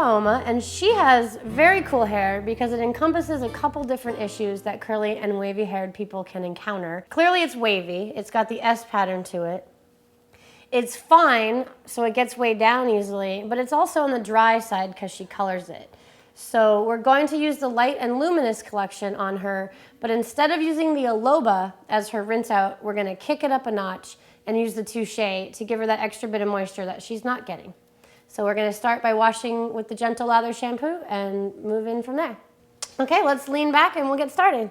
Pahoma, and she has very cool hair because it encompasses a couple different issues that curly and wavy haired people can encounter. Clearly it's wavy, it's got the S pattern to it. It's fine, so it gets weighed down easily, but it's also on the dry side because she colors it. So we're going to use the Light and Luminous Collection on her, but instead of using the Aloba as her rinse out, we're gonna kick it up a notch and use the Shea to give her that extra bit of moisture that she's not getting. So we're gonna start by washing with the Gentle Lather shampoo and move in from there. Okay, let's lean back and we'll get started.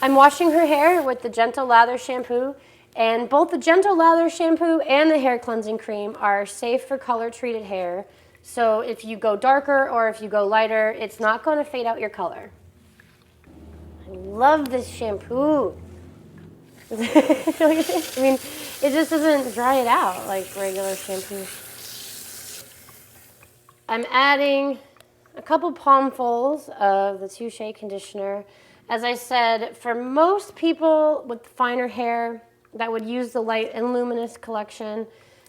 I'm washing her hair with the Gentle Lather shampoo, and both the Gentle Lather shampoo and the hair cleansing cream are safe for color treated hair. So if you go darker or if you go lighter, it's not going to fade out your color. I love this shampoo. I mean, it just doesn't dry it out like regular shampoo. I'm adding a couple palmfuls of the Shea conditioner. As I said, for most people with finer hair that would use the Light and Luminous Collection,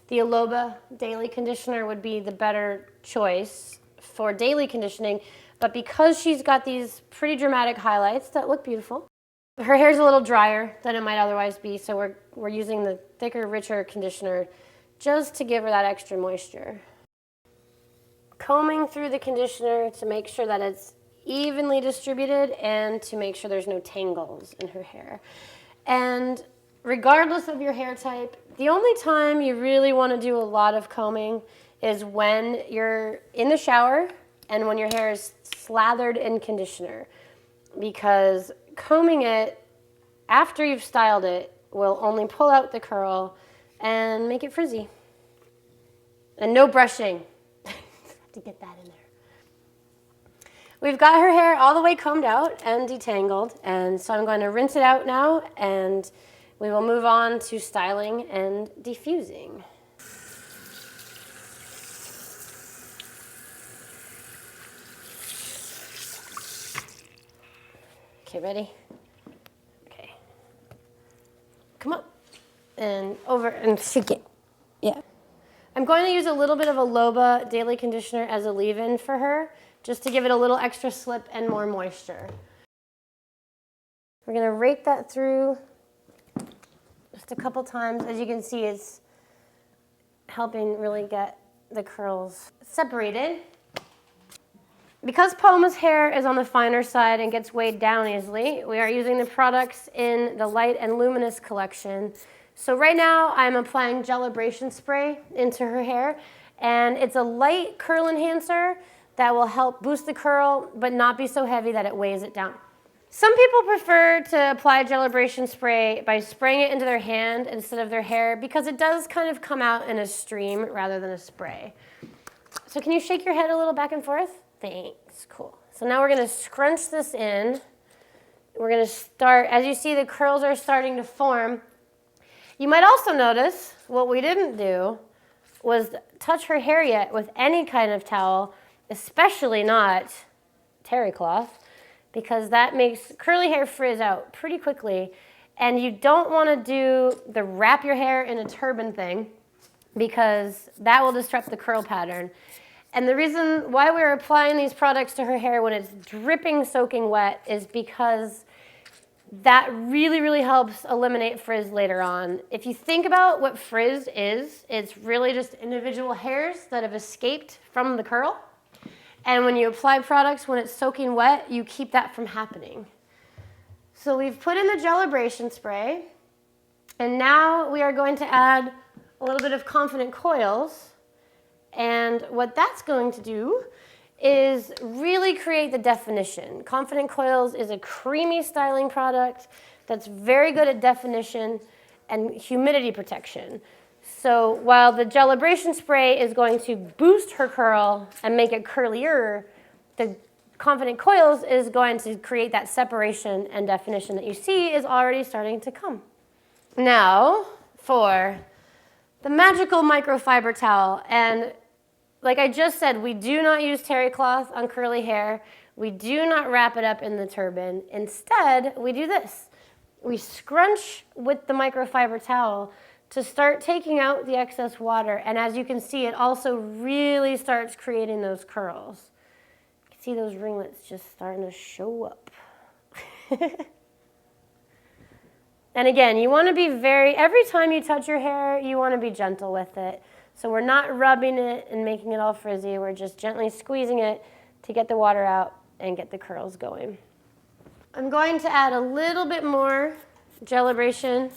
the Aloba Daily Conditioner would be the better choice for daily conditioning, but because she's got these pretty dramatic highlights that look beautiful, her hair's a little drier than it might otherwise be, so we're using the thicker, richer conditioner just to give her that extra moisture. Combing through the conditioner to make sure that it's evenly distributed and to make sure there's no tangles in her hair. And regardless of your hair type, the only time you really want to do a lot of combing is when you're in the shower and when your hair is slathered in conditioner, because combing it after you've styled it will only pull out the curl and make it frizzy. And no brushing. To get that in there. We've got her hair all the way combed out and detangled, and so I'm going to rinse it out now, and we will move on to styling and diffusing. Okay, ready? Okay. Come up and over and shake it. Yeah. I'm going to use a little bit of Aloba Daily Conditioner as a leave-in for her, just to give it a little extra slip and more moisture. We're going to rake that through just a couple times. As you can see, it's helping really get the curls separated. Because Pahoma's hair is on the finer side and gets weighed down easily, we are using the products in the Light and Luminous Collection. So right now I'm applying Gelebration spray into her hair, and it's a light curl enhancer that will help boost the curl but not be so heavy that it weighs it down. Some people prefer to apply Gelebration spray by spraying it into their hand instead of their hair because it does kind of come out in a stream rather than a spray. So can you shake your head a little back and forth? Thanks, cool. So now we're going to scrunch this in. We're going to start, as you see the curls are starting to form. You might also notice what we didn't do was touch her hair yet with any kind of towel, especially not terry cloth, because that makes curly hair frizz out pretty quickly. And you don't want to do the wrap your hair in a turban thing because that will disrupt the curl pattern. And the reason why we're applying these products to her hair when it's dripping, soaking wet is because that really, really helps eliminate frizz later on. If you think about what frizz is, it's really just individual hairs that have escaped from the curl. And when you apply products when it's soaking wet, you keep that from happening. So we've put in the Gelebration spray, and now we are going to add a little bit of Confident Coils. And what that's going to do is really create the definition. Confident Coils is a creamy styling product that's very good at definition and humidity protection. So while the Gelebration spray is going to boost her curl and make it curlier, the Confident Coils is going to create that separation and definition that you see is already starting to come. Now for the magical microfiber towel. And like I just said, we do not use terry cloth on curly hair. We do not wrap it up in the turban. Instead, we do this. We scrunch with the microfiber towel to start taking out the excess water. And as you can see, it also really starts creating those curls. You can see those ringlets just starting to show up. And again, you want to be every time you touch your hair, you want to be gentle with it. So we're not rubbing it and making it all frizzy. We're just gently squeezing it to get the water out and get the curls going. I'm going to add a little bit more Gelebration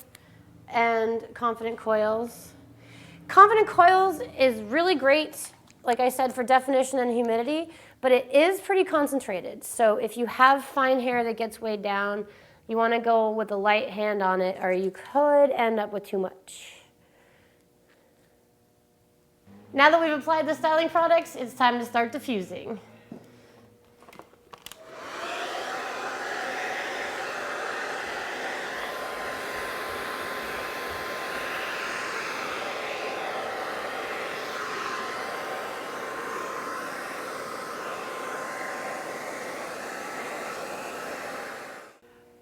and Confident Coils. Confident Coils is really great, like I said, for definition and humidity, but it is pretty concentrated. So if you have fine hair that gets weighed down, you want to go with a light hand on it, or you could end up with too much. Now that we've applied the styling products, it's time to start diffusing.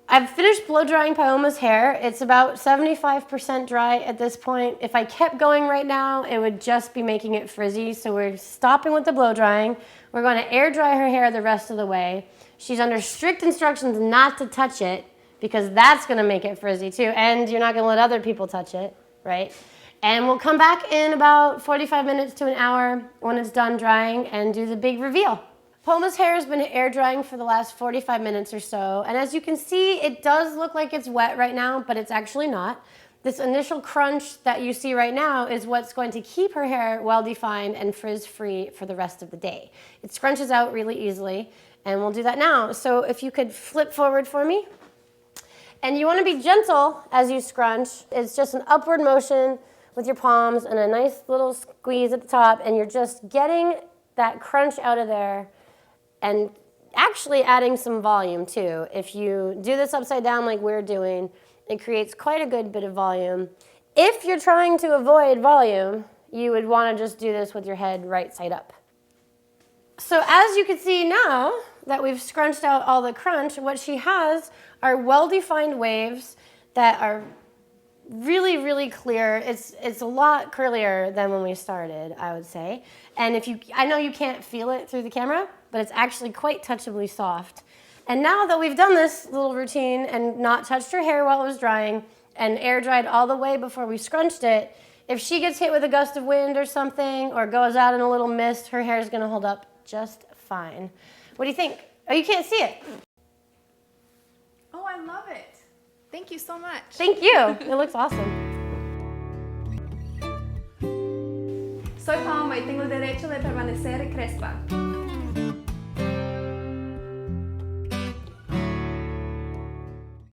I've finished blow drying Pahoma's hair. It's about 75% dry at this point. If I kept going right now, it would just be making it frizzy. So we're stopping with the blow drying. We're going to air dry her hair the rest of the way. She's under strict instructions not to touch it because that's going to make it frizzy too. And you're not going to let other people touch it, right? And we'll come back in about 45 minutes to an hour when it's done drying and do the big reveal. Pahoma's hair has been air drying for the last 45 minutes or so, and as you can see, it does look like it's wet right now, but it's actually not. This initial crunch that you see right now is what's going to keep her hair well-defined and frizz-free for the rest of the day. It scrunches out really easily, and we'll do that now. So if you could flip forward for me. And you want to be gentle as you scrunch. It's just an upward motion with your palms and a nice little squeeze at the top, and you're just getting that crunch out of there and actually adding some volume too. If you do this upside down like we're doing, it creates quite a good bit of volume. If you're trying to avoid volume, you would want to just do this with your head right side up. So as you can see now that we've scrunched out all the crunch, what she has are well-defined waves that are really, really clear. It's a lot curlier than when we started, I would say. And I know you can't feel it through the camera, but it's actually quite touchably soft. And now that we've done this little routine and not touched her hair while it was drying and air dried all the way before we scrunched it, if she gets hit with a gust of wind or something or goes out in a little mist, her hair is going to hold up just fine. What do you think? Oh, you can't see it. Oh, I love it. Thank you so much. Thank you. It looks awesome. Soy Pahoma y tengo el derecho de permanecer crespa.